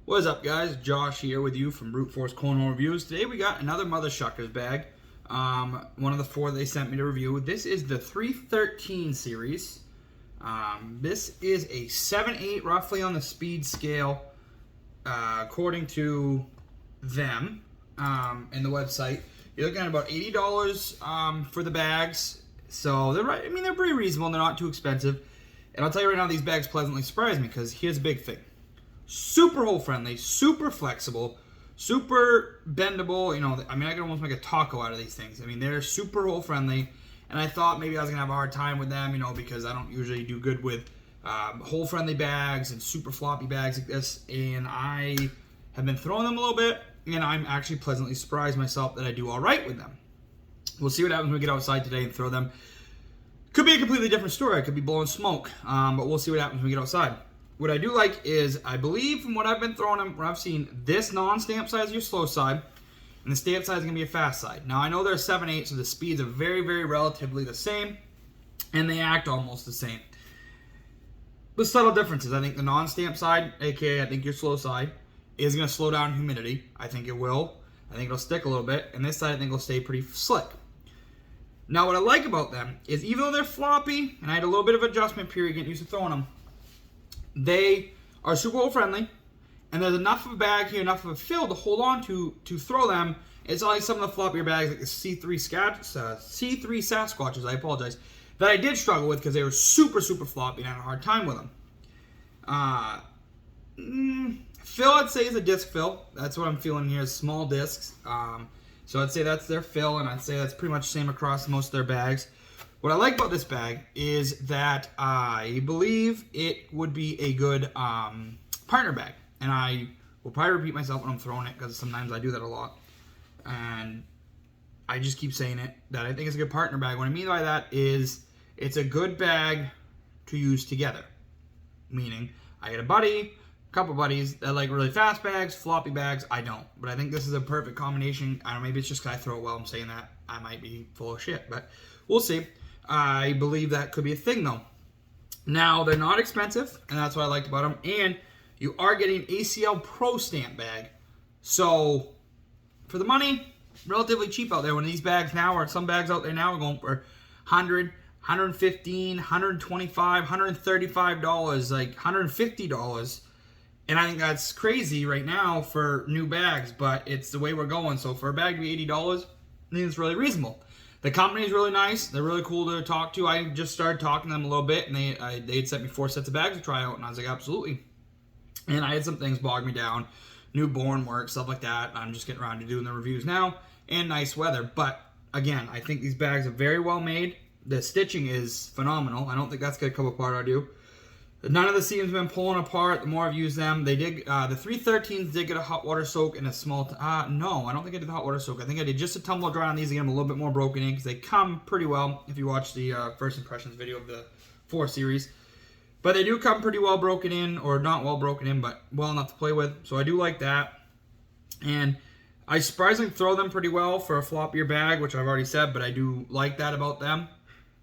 What is up, guys? Josh here with you from Brute Force Cornhole Reviews. Today we got another Muthashuckers bag. One of the four they sent me to review. This is the 313 series. This is a 7/8 roughly on the speed scale, according to them in the website. You're looking at about $80 for the bags. So they're right. I mean, they're pretty reasonable. They're not too expensive. And I'll tell you right now, these bags pleasantly surprised me because here's a big thing. Super hole friendly, super flexible, super bendable. You know, I mean, I could almost make a taco out of these things. I mean, they're super hole friendly, and I thought maybe I was gonna have a hard time with them, you know, because I don't usually do good with hole friendly bags and super floppy bags like this. And I have been throwing them a little bit, and I'm actually pleasantly surprised myself that I do all right with them. We'll see what happens when we get outside today and throw them. Could be a completely different story. I could be blowing smoke, but we'll see what happens when we get outside. What I do like is, I believe from what I've been throwing them, what I've seen, this non-stamp side is your slow side, and the stamp side is going to be a fast side. Now, I know they're 7/8, so the speeds are very, very relatively the same, and they act almost the same. With subtle differences, I think the non-stamp side, aka I think your slow side, is going to slow down humidity. I think it will. I think it'll stick a little bit, and this side I think will stay pretty slick. Now, what I like about them is, even though they're floppy, and I had a little bit of adjustment period getting used to throwing them, they are super hole friendly, and there's enough of a bag here, enough of a fill to hold on to throw them. It's not like some of the floppier bags, like the C3 Sasquatches, I apologize, that I did struggle with because they were super, super floppy and I had a hard time with them. Fill, I'd say, is a disc fill. That's what I'm feeling here, is small discs. So I'd say that's their fill, and I'd say that's pretty much the same across most of their bags. What I like about this bag is that I believe it would be a good partner bag. And I will probably repeat myself when I'm throwing it, because sometimes I do that a lot. And I just keep saying it, that I think it's a good partner bag. What I mean by that is, it's a good bag to use together. Meaning, I get a buddy, a couple buddies that like really fast bags, floppy bags. I don't. But I think this is a perfect combination. I don't know, maybe it's just because I throw it well I'm saying that. I might be full of shit, but we'll see. I believe that could be a thing, though. Now, they're not expensive, and that's what I liked about them. And you are getting ACL Pro Stamp bag. So, for the money, relatively cheap out there. When these bags now, or some bags out there now, are going for $100, $115, $125, $135, like $150. And I think that's crazy right now for new bags, but it's the way we're going. So, for a bag to be $80, I think it's really reasonable. The company is really nice. They're really cool to talk to. I just started talking to them a little bit, and they had sent me 4 sets of bags to try out, and I was like, absolutely. And I had some things bog me down, newborn work, stuff like that. I'm just getting around to doing the reviews now, and nice weather. But, again, I think these bags are very well made. The stitching is phenomenal. I don't think that's going to come apart, I do. None of the seams have been pulling apart. The more I've used them, they did. The 313s did get a hot water soak in a small. No, I don't think I did the hot water soak. I think I did just a tumble dry on these to get them a little bit more broken in, because they come pretty well if you watch the first impressions video of the 4 series. But they do come pretty well broken in, or not well broken in, but well enough to play with. So I do like that, and I surprisingly throw them pretty well for a floppier bag, which I've already said. But I do like that about them.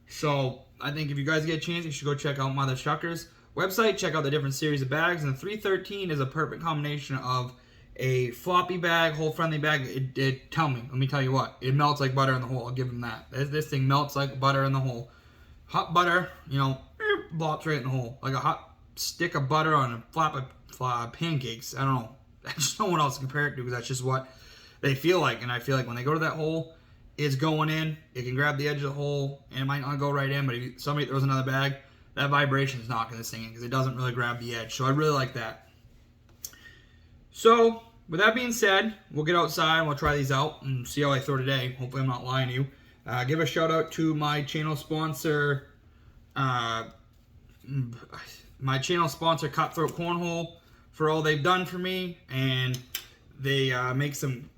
So I think if you guys get a chance, you should go check out Muthashuckers website, check out the different series of bags, and the 313 is a perfect combination of a floppy bag, hole-friendly bag. Let me tell you what, it melts like butter in the hole. I'll give them that. This thing melts like butter in the hole. Hot butter, you know, blops right in the hole. Like a hot stick of butter on a flap of pancakes. I don't know. I just don't know what else to compare it to, because that's just what they feel like. And I feel like when they go to that hole, it's going in. It can grab the edge of the hole, and it might not go right in, but if somebody throws another bag, that vibration is knocking this thing in, because it doesn't really grab the edge. So I really like that. So, with that being said, we'll get outside and we'll try these out and see how I throw today. Hopefully I'm not lying to you. Give a shout out to my channel sponsor, Cutthroat Cornhole, for all they've done for me. And they make some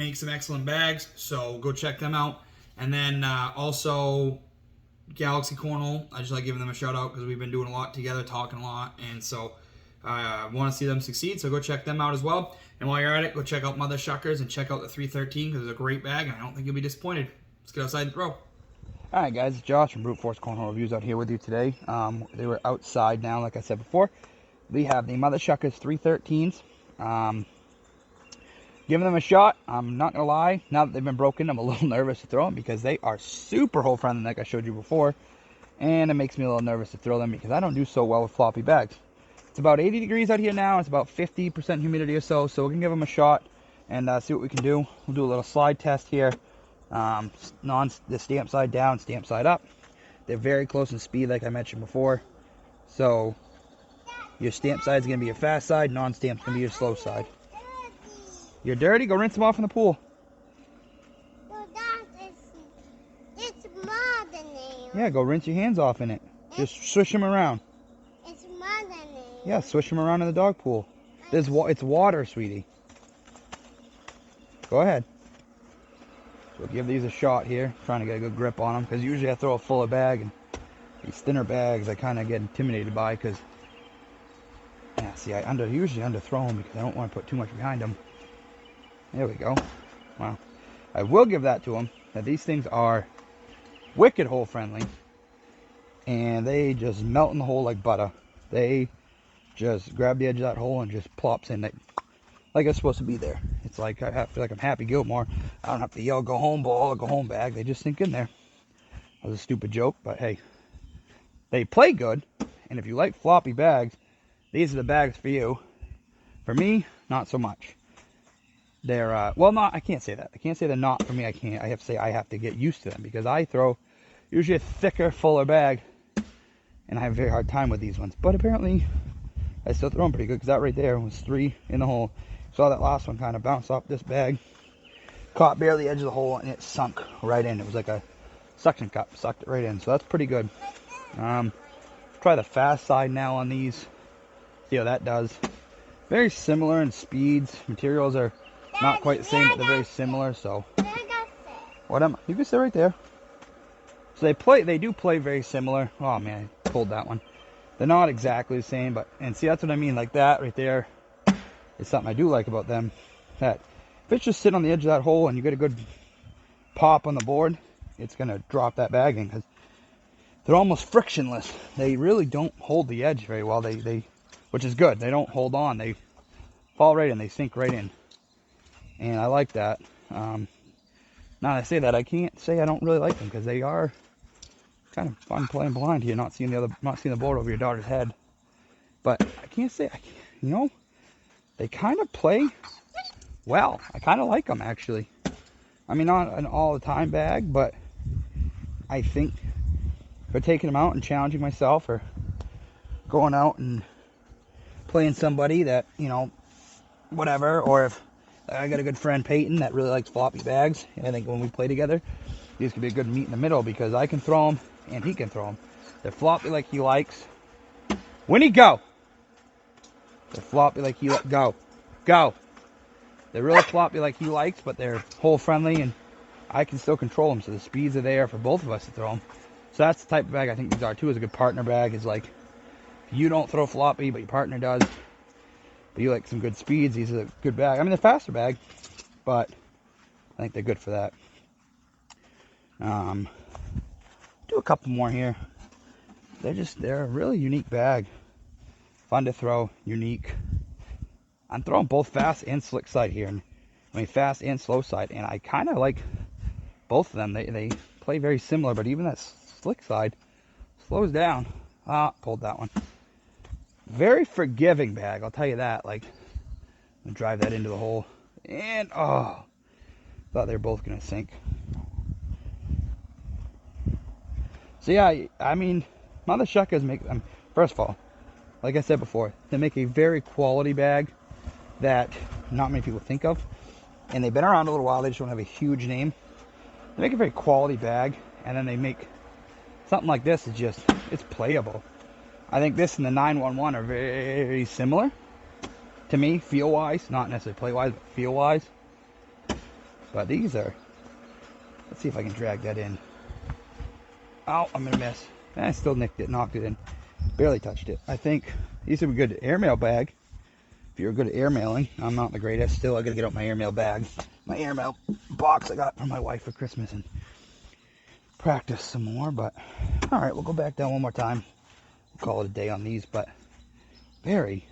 excellent bags, so go check them out. And then also Galaxy Cornhole, I just like giving them a shout out because we've been doing a lot together, talking a lot, and so I want to see them succeed, so go check them out as well. And while you're at it, go check out Muthashuckers and check out the 313, because it's a great bag, and I don't think you'll be disappointed. Let's get outside and throw. Alright guys, it's Josh from Brute Force Cornhole Reviews out here with you today. They were outside now, like I said before. We have the Muthashuckers 313s. Giving them a shot. I'm not gonna lie, now that they've been broken, I'm a little nervous to throw them because they are super hole friendly like I showed you before, and it makes me a little nervous to throw them because I don't do so well with floppy bags. It's about 80 degrees out here now. It's about 50% humidity or so, so we can give them a shot and see what we can do. We'll do a little slide test here. The stamp side down, stamp side up. They're very close in speed like I mentioned before, so your stamp side is going to be your fast side, non-stamp is going to be your slow side. You're dirty? Go rinse them off in the pool. It's more than nails. Yeah, go rinse your hands off in it. Just swish them around. It's more than nails. Yeah, swish them around in the dog pool. It's water, sweetie. Go ahead. So we'll give these a shot here. Trying to get a good grip on them because usually I throw a fuller bag, and these thinner bags I kind of get intimidated by because, yeah, see, I usually underthrow them because I don't want to put too much behind them. There we go. Wow. I will give that to them, that these things are wicked hole friendly, and they just melt in the hole like butter. They just grab the edge of that hole and just plops in like it's supposed to be there. It's like I feel like I'm Happy Gilmore. I don't have to yell go home ball or go home bag. They just sink in there. That was a stupid joke, but hey, they play good, and if you like floppy bags, these are the bags for you. For me, not so much. They're well, not, I can't say that. I can't say they're not for me. I have to say I have to get used to them because I throw usually a thicker, fuller bag, and I have a very hard time with these ones. But apparently, I still throw them pretty good because that right there was 3 in the hole. Saw that last one kind of bounce off this bag, caught barely the edge of the hole, and it sunk right in. It was like a suction cup, sucked it right in. So that's pretty good. Try the fast side now on these. See how that does. Very similar in speeds. Materials are not quite the same, but they're very similar. So, you can sit right there. So they do play very similar. Oh man, I pulled that one. They're not exactly the same, but, and see, that's what I mean. Like that right there is something I do like about them. That if it's just sitting on the edge of that hole and you get a good pop on the board, it's gonna drop that bag in because they're almost frictionless. They really don't hold the edge very well. Which is good. They don't hold on. They fall right in. They sink right in. And I like that. Now that I say that, I can't say I don't really like them because they are kind of fun playing blind here, not seeing the board over your daughter's head. But I can't say, they kind of play well. I kind of like them actually. I mean, not an all the time bag, but I think for taking them out and challenging myself, or going out and playing somebody that, whatever, or if I got a good friend Peyton that really likes floppy bags, and I think when we play together, these could be a good meet in the middle because I can throw them and he can throw them. They're floppy like he likes. Winnie, go! They're floppy like he likes. Go. They're really floppy like he likes, but they're hole friendly, and I can still control them, so the speeds are there for both of us to throw them. So that's the type of bag I think these are too. Is a good partner bag. Is like, if you don't throw floppy, but your partner does, but you like some good speeds, these are a good bag. I mean, they're faster bag, but I think they're good for that. Do a couple more here. They're a really unique bag. Fun to throw, unique. I'm throwing both fast and slick side here. I mean, fast and slow side, and I kind of like both of them. They play very similar, but even that slick side slows down. Pulled that one. Very forgiving bag, I'll tell you that. Like, I'm gonna drive that into the hole, and thought they were both gonna sink. So yeah, I mean, Muthashuckers make them. First of all, like I said before, they make a very quality bag that not many people think of, and they've been around a little while. They just don't have a huge name. They make a very quality bag, and then they make something like this. It's playable. I think this and the 911 are very similar to me, feel wise, not necessarily play wise, but feel wise. But these are. Let's see if I can drag that in. Oh, I'm gonna miss. I still knocked it in. Barely touched it. I think these would be good airmail bag. If you're good at airmailing, I'm not the greatest. Still, I gotta get out my airmail bag, my airmail box I got from my wife for Christmas, and practice some more. But all right, we'll go back down one more time. We'll call it a day on these, but very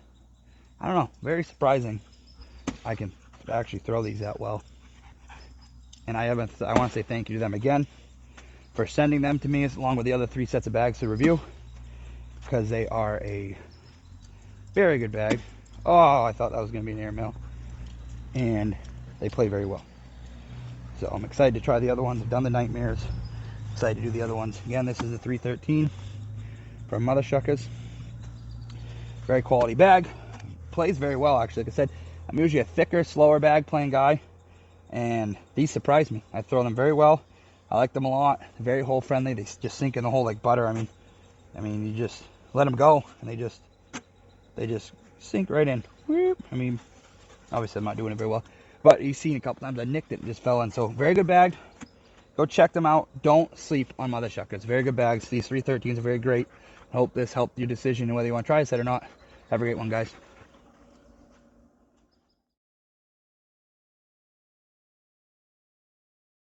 surprising. I can actually throw these that well. And I want to say thank you to them again for sending them to me along with the other 3 sets of bags to review, because they are a very good bag. Oh, I thought that was going to be an airmail. And they play very well. So I'm excited to try the other ones. I've done the Nightmares. Excited to do the other ones. Again, this is a 313 from Muthashuckers. Very quality bag. Plays very well, actually. Like I said, I'm usually a thicker, slower bag playing guy, and these surprise me. I throw them very well. I like them a lot. They're very hole friendly. They just sink in the hole like butter. I mean, you just let them go, and they just sink right in. I mean, obviously I'm not doing it very well, but you've seen a couple times I nicked it and just fell in. So very good bag. Go check them out. Don't sleep on Muthashuckers. Very good bags. These 313s are very great. I hope this helped your decision on whether you want to try this set or not. Have a great one, guys.